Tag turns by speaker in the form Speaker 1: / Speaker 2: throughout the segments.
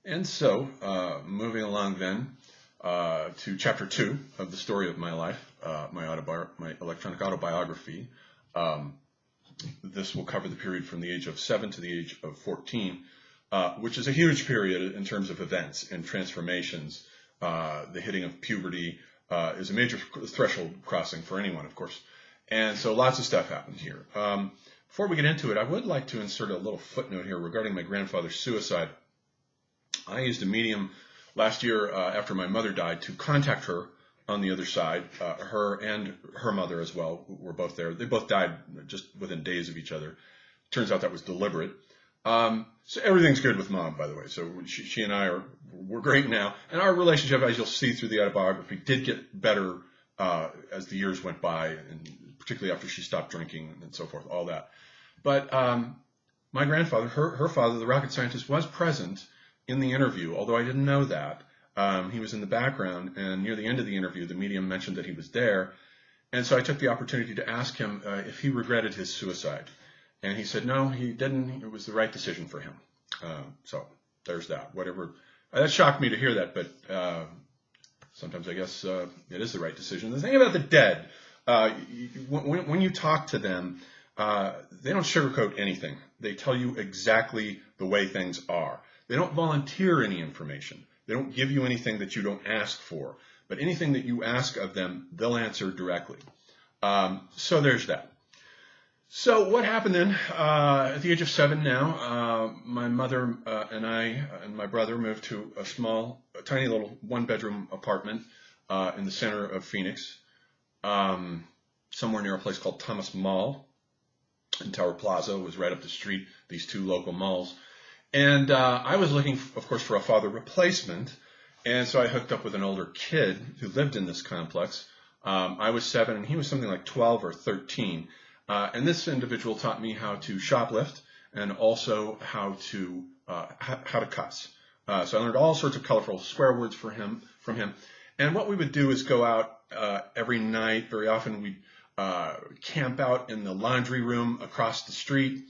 Speaker 1: And so, moving along then to chapter 2 of the story of my life, my electronic autobiography. Um, this will cover the period from the age of 7 to the age of 14, which is a huge period in terms of events and transformations. The hitting of puberty is a major threshold crossing for anyone, of course. And so lots of stuff happened here. Before we get into it, I would like to insert a little footnote here regarding my grandfather's suicide. I used a medium last year after my mother died to contact her on the other side. Her and her mother as well were both there. They both died just within days of each other. Turns out that was deliberate. So everything's good with Mom, by the way. So she and I we're great now. And our relationship, as you'll see through the autobiography, did get better as the years went by, and particularly after she stopped drinking and so forth, all that. But my grandfather, her father, the rocket scientist, was present in the interview, although I didn't know that. He was in the background, and near the end of the interview, the medium mentioned that he was there. And so I took the opportunity to ask him if he regretted his suicide. And he said, no, he didn't. It was the right decision for him. So there's that. Whatever. That shocked me to hear that, but sometimes I guess it is the right decision. The thing about the dead, when you talk to them, they don't sugarcoat anything. They tell you exactly the way things are. They don't volunteer any information. They don't give you anything that you don't ask for. But anything that you ask of them, they'll answer directly. So there's that. So what happened then? At the age of 7 now, my mother and I and my brother moved to a tiny little one-bedroom apartment in the center of Phoenix, somewhere near a place called Thomas Mall. And Tower Plaza was right up the street, these two local malls. And I was looking, of course, for a father replacement. And so I hooked up with an older kid who lived in this complex. I was 7 and he was something like 12 or 13. And this individual taught me how to shoplift and also how to cuss. So I learned all sorts of colorful swear words from him. And what we would do is go out every night. Very often we'd camp out in the laundry room across the street.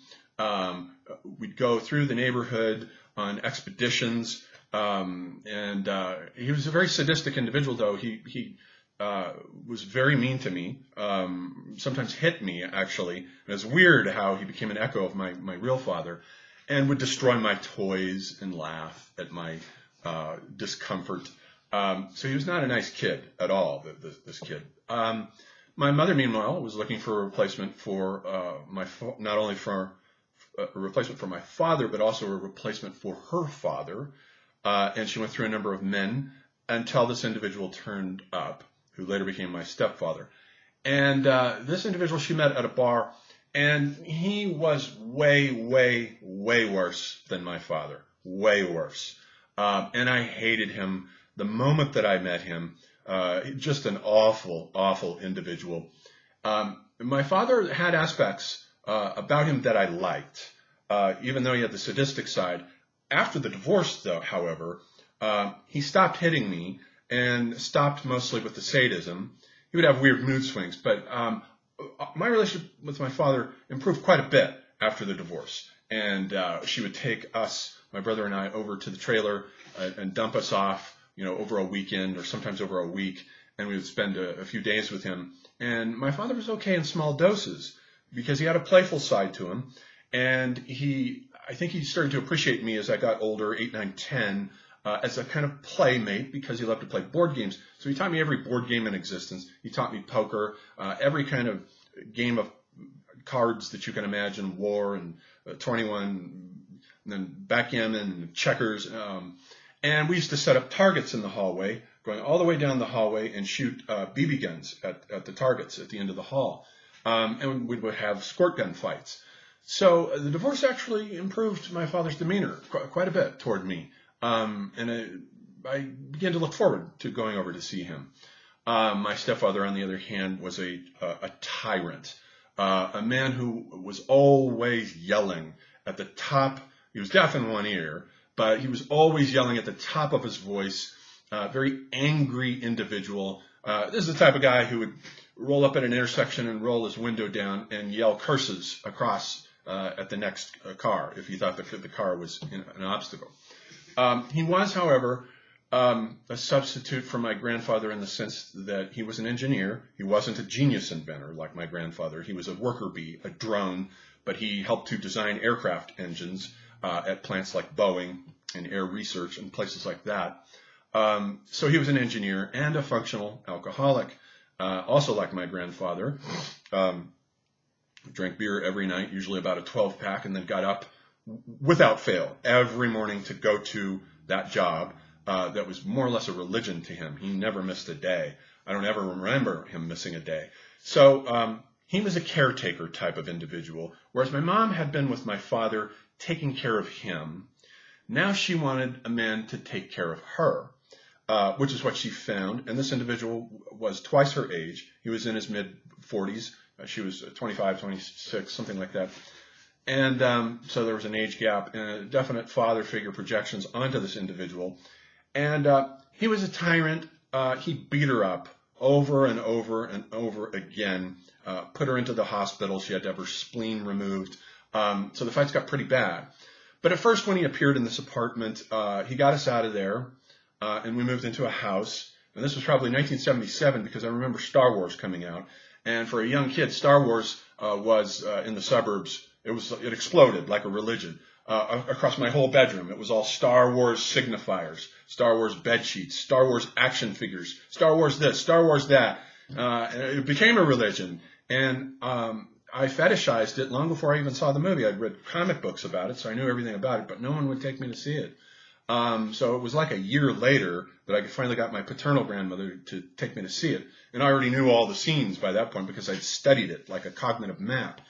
Speaker 1: We'd go through the neighborhood on expeditions. And he was a very sadistic individual, though. He was very mean to me, sometimes hit me, actually. And it's weird how he became an echo of my real father, and would destroy my toys and laugh at my discomfort. So he was not a nice kid at all, this kid. My mother, meanwhile, was looking for a replacement for not only for a replacement for my father, but also a replacement for her father. And she went through a number of men until this individual turned up, who later became my stepfather. And this individual she met at a bar, and he was way, way, way worse than my father. Way worse. And I hated him the moment that I met him. Just an awful, awful individual. My father had aspects about him that I liked, even though he had the sadistic side. After the divorce, though, however, he stopped hitting me and stopped mostly with the sadism. He would have weird mood swings, but my relationship with my father improved quite a bit after the divorce. And she would take us, my brother and I, over to the trailer and dump us off, over a weekend or sometimes over a week, and we would spend a few days with him. And my father was okay in small doses because he had a playful side to him, and I think he started to appreciate me as I got older, 8, 9, 10, as a kind of playmate because he loved to play board games. So he taught me every board game in existence. He taught me poker, every kind of game of cards that you can imagine, war and 21, and then backgammon and checkers. And we used to set up targets in the hallway, going all the way down the hallway and shoot BB guns at the targets at the end of the hall. And we would have squirt gun fights. So the divorce actually improved my father's demeanor quite a bit toward me. And I began to look forward to going over to see him. My stepfather, on the other hand, was a tyrant, a man who was always yelling at the top. He was deaf in one ear, but he was always yelling at the top of his voice. Very angry individual. This is the type of guy who would roll up at an intersection and roll his window down and yell curses across at the next car if he thought the car was an obstacle. He was, however, a substitute for my grandfather in the sense that he was an engineer. He wasn't a genius inventor like my grandfather. He was a worker bee, a drone, but he helped to design aircraft engines at plants like Boeing and Air Research and places like that. So he was an engineer and a functional alcoholic, also like my grandfather. Drank beer every night, usually about a 12-pack, and then got up without fail every morning to go to that job. That was more or less a religion to him. He never missed a day. I don't ever remember him missing a day. So he was a caretaker type of individual, whereas my mom had been with my father taking care of him. Now she wanted a man to take care of her, which is what she found. And this individual was twice her age. He was in his mid-40s. She was 25, 26, something like that. And so there was an age gap and definite father figure projections onto this individual. And he was a tyrant. He beat her up over and over and over again, put her into the hospital. She had to have her spleen removed. So the fights got pretty bad. But at first, when he appeared in this apartment, he got us out of there, and we moved into a house. And this was probably 1977 because I remember Star Wars coming out. And for a young kid, Star Wars was in the suburbs. It exploded like a religion. Across my whole bedroom, it was all Star Wars signifiers, Star Wars bed sheets, Star Wars action figures, Star Wars this, Star Wars that. It became a religion, and I fetishized it long before I even saw the movie. I'd read comic books about it, so I knew everything about it, but no one would take me to see it. So it was like a year later that I finally got my paternal grandmother to take me to see it, and I already knew all the scenes by that point because I'd studied it like a cognitive map.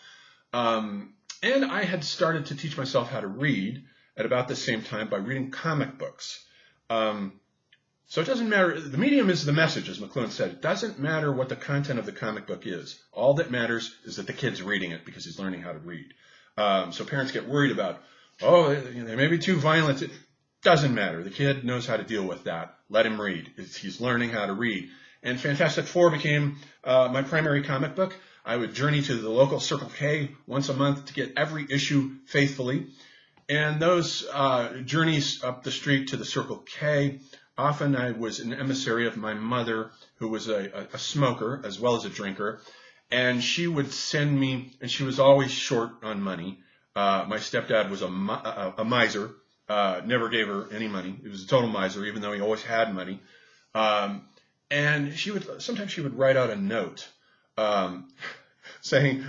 Speaker 1: And I had started to teach myself how to read at about the same time by reading comic books. So it doesn't matter. The medium is the message, as McLuhan said. It doesn't matter what the content of the comic book is. All that matters is that the kid's reading it because he's learning how to read. So parents get worried about, they may be too violent. It doesn't matter. The kid knows how to deal with that. Let him read. He's learning how to read. And Fantastic Four became my primary comic book. I would journey to the local Circle K once a month to get every issue faithfully. And those journeys up the street to the Circle K, often I was an emissary of my mother, who was a smoker as well as a drinker. And she would send me, and she was always short on money. My stepdad was a miser, never gave her any money. He was a total miser, even though he always had money. And sometimes she would write out a note. Saying,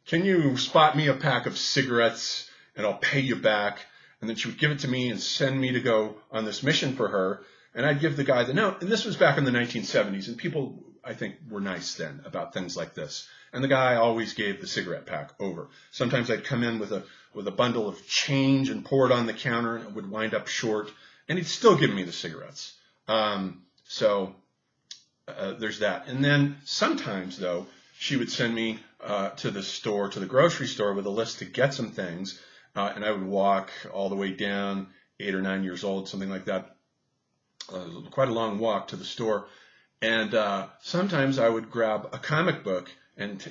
Speaker 1: can you spot me a pack of cigarettes and I'll pay you back? And then she would give it to me and send me to go on this mission for her. And I'd give the guy the note. And this was back in the 1970s. And people, I think, were nice then about things like this. And the guy always gave the cigarette pack over. Sometimes I'd come in with a bundle of change and pour it on the counter, and it would wind up short. And he'd still give me the cigarettes. There's that. And then sometimes, though, she would send me to the grocery store with a list to get some things. And I would walk all the way down, 8 or 9 years old, something like that. Quite a long walk to the store. And sometimes I would grab a comic book. And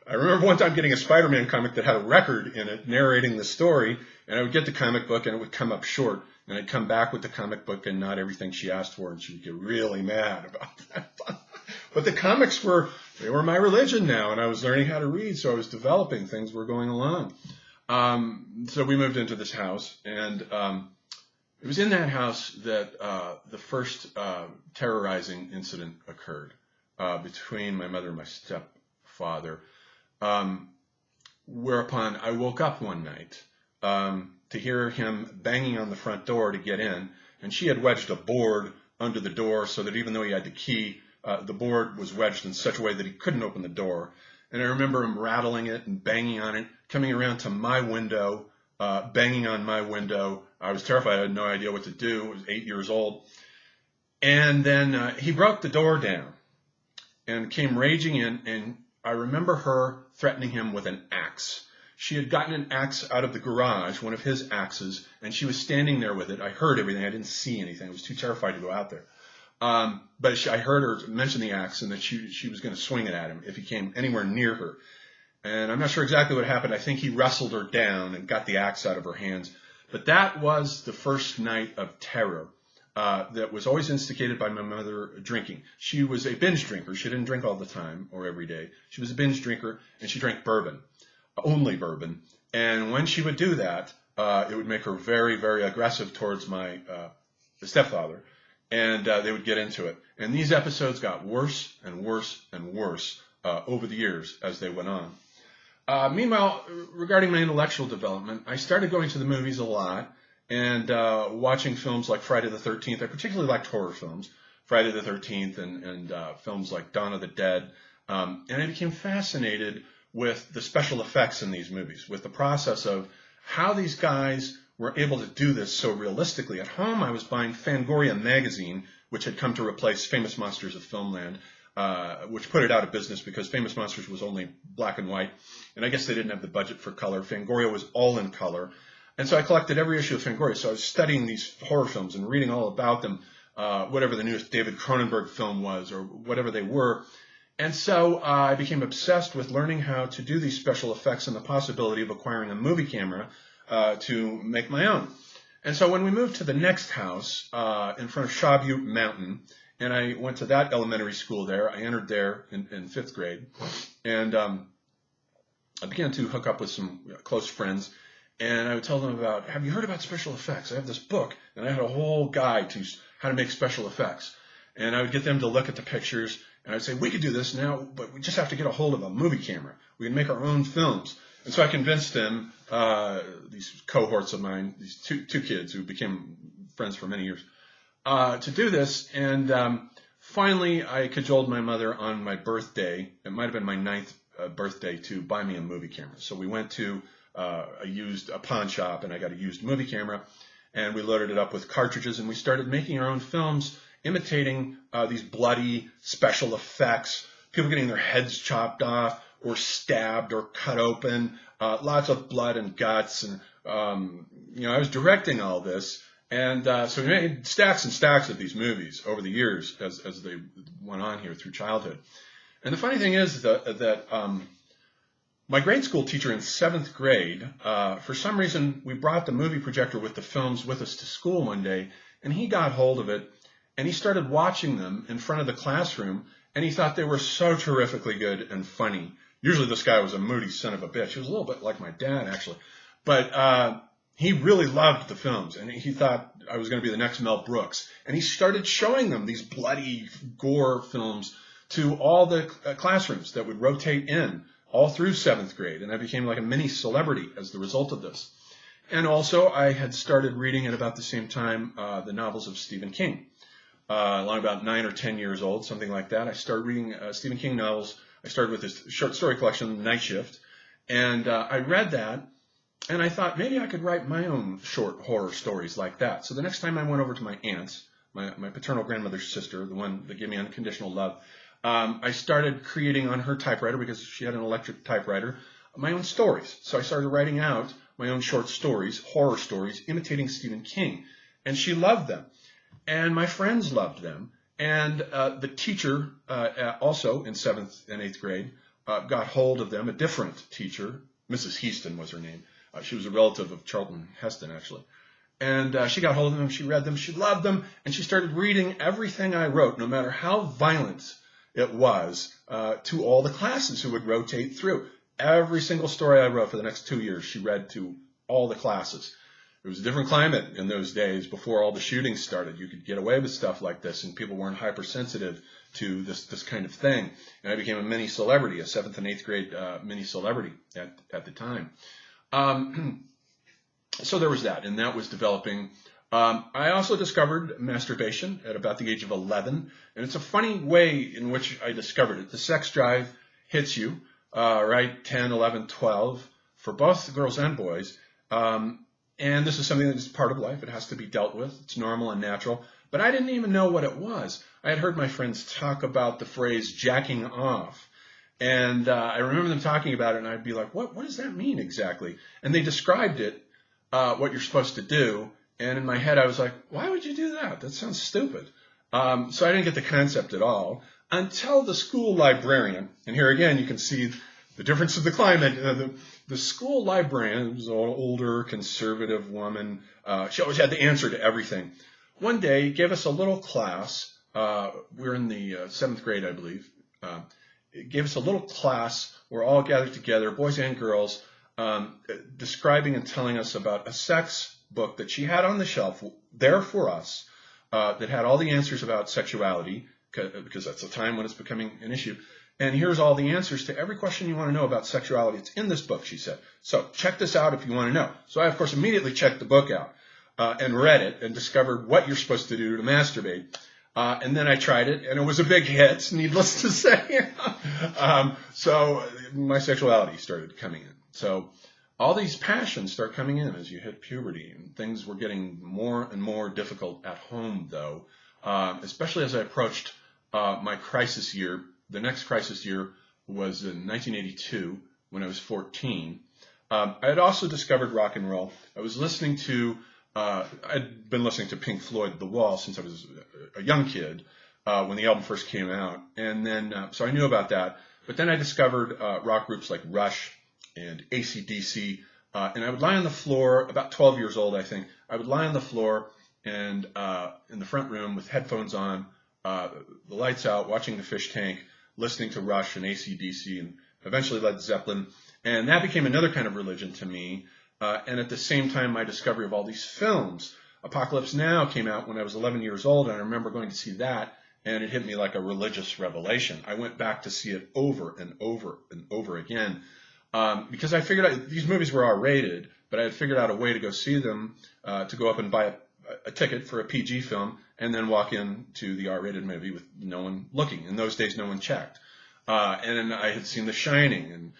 Speaker 1: I remember one time getting a Spider-Man comic that had a record in it narrating the story. And I would get the comic book and it would come up short. And I'd come back with the comic book and not everything she asked for. And she would get really mad about that. But the comics were my religion now, and I was learning how to read, so I was developing. Things were going along. So we moved into this house, and it was in that house that the first terrorizing incident occurred between my mother and my stepfather, whereupon I woke up one night to hear him banging on the front door to get in, and she had wedged a board under the door so that even though he had the key, the board was wedged in such a way that he couldn't open the door. And I remember him rattling it and banging on it, coming around to my window, banging on my window. I was terrified. I had no idea what to do. I was 8 years old. And then he broke the door down and came raging in. And I remember her threatening him with an axe. She had gotten an axe out of the garage, one of his axes, and she was standing there with it. I heard everything. I didn't see anything. I was too terrified to go out there. But I heard her mention the axe and that she was going to swing it at him if he came anywhere near her. And I'm not sure exactly what happened. I think he wrestled her down and got the axe out of her hands. But that was the first night of terror that was always instigated by my mother drinking. She was a binge drinker. She didn't drink all the time or every day. She was a binge drinker, and she drank bourbon, only bourbon. And when she would do that, it would make her very, very aggressive towards my stepfather, and they would get into it. And these episodes got worse and worse and worse over the years as they went on. Meanwhile, regarding my intellectual development, I started going to the movies a lot and watching films like Friday the 13th. I particularly liked horror films, Friday the 13th and films like Dawn of the Dead. And I became fascinated with the special effects in these movies, with the process of how these guys were able to do this so realistically. At home, I was buying Fangoria magazine, which had come to replace Famous Monsters of Filmland, which put it out of business because Famous Monsters was only black and white, and I guess they didn't have the budget for color. Fangoria was all in color, and so I collected every issue of Fangoria. So I was studying these horror films and reading all about them, whatever the newest David Cronenberg film was or whatever they were. And so I became obsessed with learning how to do these special effects and the possibility of acquiring a movie camera to make my own. And so when we moved to the next house in front of Shaw Butte Mountain, and I went to that elementary school there, I entered there in fifth grade, and I began to hook up with some close friends, and I would tell them about, have you heard about special effects? I have this book, and I had a whole guide to how to make special effects. And I would get them to look at the pictures, and I'd say, we could do this now, but we just have to get a hold of a movie camera. We can make our own films. And so I convinced them, these cohorts of mine, these two kids who became friends for many years, to do this. And finally, I cajoled my mother on my birthday. It might have been my 9th birthday to buy me a movie camera. So we went to a pawn shop, and I got a used movie camera, and we loaded it up with cartridges, and we started making our own films, imitating these bloody special effects, people getting their heads chopped off or stabbed or cut open, lots of blood and guts. And, I was directing all this. And so we made stacks and stacks of these movies over the years as they went on here through childhood. And the funny thing is that my grade school teacher in 7th grade, for some reason, we brought the movie projector with the films with us to school one day, and he got hold of it, and he started watching them in front of the classroom, and he thought they were so terrifically good and funny. Usually this guy was a moody son of a bitch. He was a little bit like my dad, actually. But he really loved the films, and he thought I was going to be the next Mel Brooks. And he started showing them these bloody gore films to all the classrooms that would rotate in all through 7th grade. And I became like a mini celebrity as the result of this. And also, I had started reading at about the same time the novels of Stephen King. Along about 9 or 10 years old, something like that, I started reading Stephen King novels. I started with his short story collection, Night Shift, and I read that, and I thought maybe I could write my own short horror stories like that. So the next time I went over to my aunt's, my paternal grandmother's sister, the one that gave me unconditional love, I started creating on her typewriter, because she had an electric typewriter, my own stories. So I started writing out my own short stories, horror stories, imitating Stephen King, and she loved them. And my friends loved them. And the teacher, also in 7th and 8th grade, got hold of them. A different teacher, Mrs. Heaston was her name. She was a relative of Charlton Heston, actually. And she got hold of them, she read them, she loved them, and she started reading everything I wrote, no matter how violent it was, to all the classes who would rotate through. Every single story I wrote for the next 2 years, she read to all the classes. It was a different climate in those days before all the shootings started. You could get away with stuff like this, and people weren't hypersensitive to this kind of thing. And I became a mini celebrity, a 7th and 8th grade mini celebrity at the time. So there was that, and that was developing. I also discovered masturbation at about the age of 11, and it's a funny way in which I discovered it. The sex drive hits you, right, 10, 11, 12, for both girls and boys. And this is something that is part of life. It has to be dealt with. It's normal and natural. But I didn't even know what it was. I had heard my friends talk about the phrase jacking off. And I remember them talking about it, and I'd be like, what does that mean exactly? And they described it, what you're supposed to do. And in my head, I was like, why would you do that? That sounds stupid. So I didn't get the concept at all until the school librarian. And here again, you can see the difference of the climate. the school librarian was an older, conservative woman. She always had the answer to everything. One day, gave us a little class. We were in the 7th grade, I believe. It gave us a little class. We're all gathered together, boys and girls, describing and telling us about a sex book that she had on the shelf there for us that had all the answers about sexuality, because that's a time when it's becoming an issue. And here's all the answers to every question you want to know about sexuality. It's in this book, she said. So check this out if you want to know. So I, of course, immediately checked the book out and read it and discovered what you're supposed to do to masturbate. And then I tried it, and it was a big hit, needless to say. So my sexuality started coming in. So all these passions start coming in as you hit puberty, and things were getting more and more difficult at home, though, especially as I approached my crisis year. The next crisis year was in 1982 when I was 14. I had also discovered rock and roll. I was listening to, I'd been listening to Pink Floyd, The Wall, since I was a young kid when the album first came out. And then, so I knew about that. But then I discovered rock groups like Rush and AC/DC. And I would lie on the floor, about 12 years old, I think. I would lie on the floor and in the front room with headphones on, the lights out, watching the Fish Tank, listening to Rush and AC/DC, and eventually Led Zeppelin. And that became another kind of religion to me. And at the same time, my discovery of all these films. Apocalypse Now came out when I was 11 years old, and I remember going to see that, and it hit me like a religious revelation. I went back to see it over and over and over again because I figured out these movies were R-rated, but I had figured out a way to go see them, to go up and buy a ticket for a PG film and then walk into the R-rated movie with no one looking. In those days, no one checked. And I had seen The Shining and,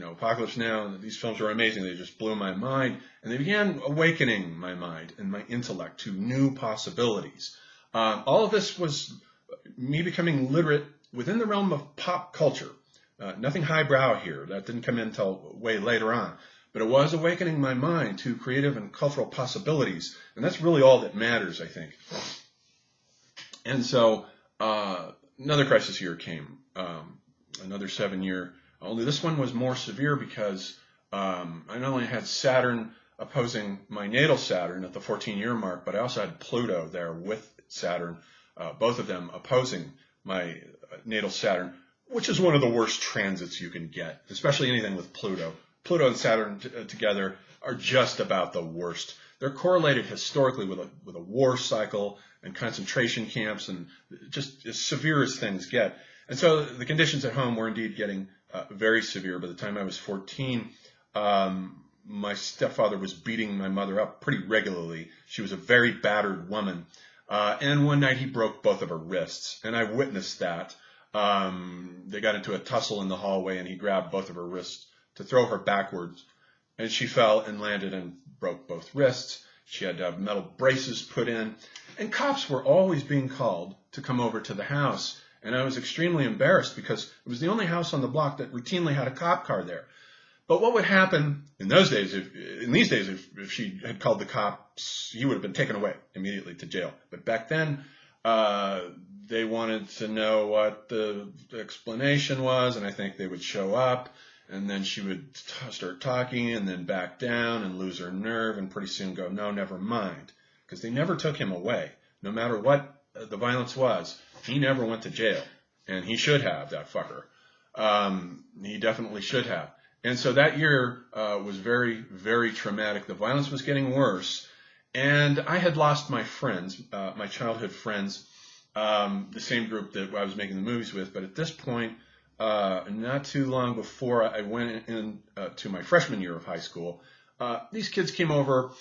Speaker 1: Apocalypse Now, and these films were amazing. They just blew my mind, and they began awakening my mind and my intellect to new possibilities. All of this was me becoming literate within the realm of pop culture. Nothing highbrow here. That didn't come in until way later on. But it was awakening my mind to creative and cultural possibilities, and that's really all that matters, I think. And so another crisis year came, another 7-year. Only this one was more severe because I not only had Saturn opposing my natal Saturn at the 14-year mark, but I also had Pluto there with Saturn, both of them opposing my natal Saturn, which is one of the worst transits you can get, especially anything with Pluto. Pluto and Saturn together are just about the worst. They're correlated historically with a war cycle and concentration camps, and just as severe as things get. And so the conditions at home were indeed getting very severe. By the time I was 14, my stepfather was beating my mother up pretty regularly. She was a very battered woman. And one night he broke both of her wrists, and I witnessed that. They got into a tussle in the hallway, and he grabbed both of her wrists to throw her backwards, and she fell and landed and broke both wrists. She had to have metal braces put in, and cops were always being called to come over to the house, and I was extremely embarrassed because it was the only house on the block that routinely had a cop car there. But what would happen in those days, if she had called the cops, he would have been taken away immediately to jail. But back then, they wanted to know what the explanation was, and I think they would show up, and then she would start talking and then back down and lose her nerve and pretty soon go, no, never mind. Because they never took him away. No matter what the violence was, he never went to jail. And he should have, that fucker. He definitely should have. And so that year was very, very traumatic. The violence was getting worse. And I had lost my friends, my childhood friends, the same group that I was making the movies with. But at this point, not too long before I went to my freshman year of high school, these kids came over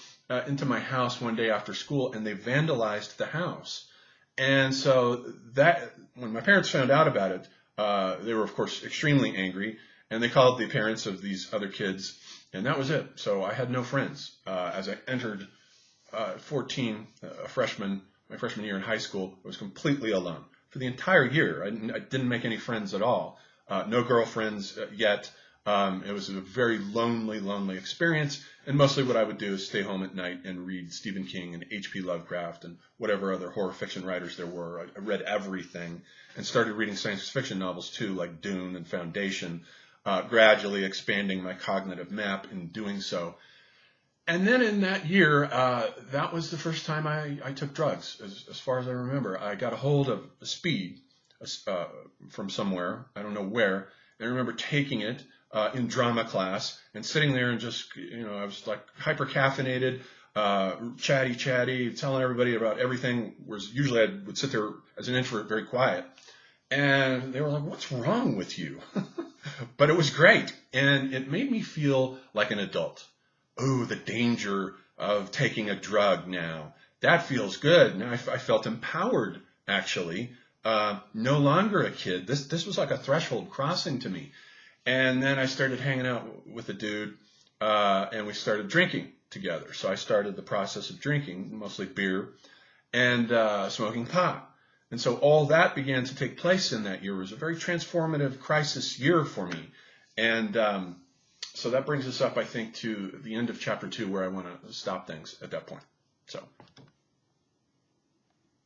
Speaker 1: into my house one day after school, and they vandalized the house. And so that when my parents found out about it, they were, of course, extremely angry, and they called the parents of these other kids, and that was it. So I had no friends. As I entered 14, my freshman year in high school, I was completely alone. For the entire year, I didn't make any friends at all. No girlfriends yet. It was a very lonely experience. And mostly what I would do is stay home at night and read Stephen King and H.P. Lovecraft and whatever other horror fiction writers there were. I read everything and started reading science fiction novels too, like Dune and Foundation. gradually expanding my cognitive map in doing so. And then in that year, that was the first time I took drugs, as far as I remember. I got a hold of a speed from somewhere, I don't know where, and I remember taking it in drama class and sitting there and just, I was like hyper caffeinated, chatty, telling everybody about everything. Whereas usually I would sit there as an introvert, very quiet. And they were like, "What's wrong with you?" But it was great. And it made me feel like an adult. Oh, the danger of taking a drug now. That feels good. Now I felt empowered, actually. No longer a kid. This was like a threshold crossing to me. And then I started hanging out with a dude, and we started drinking together. So I started the process of drinking, mostly beer, and smoking pot. And so all that began to take place in that year. It was a very transformative crisis year for me. And so that brings us up, I think, to the end of chapter 2, where I want to stop things at that point. So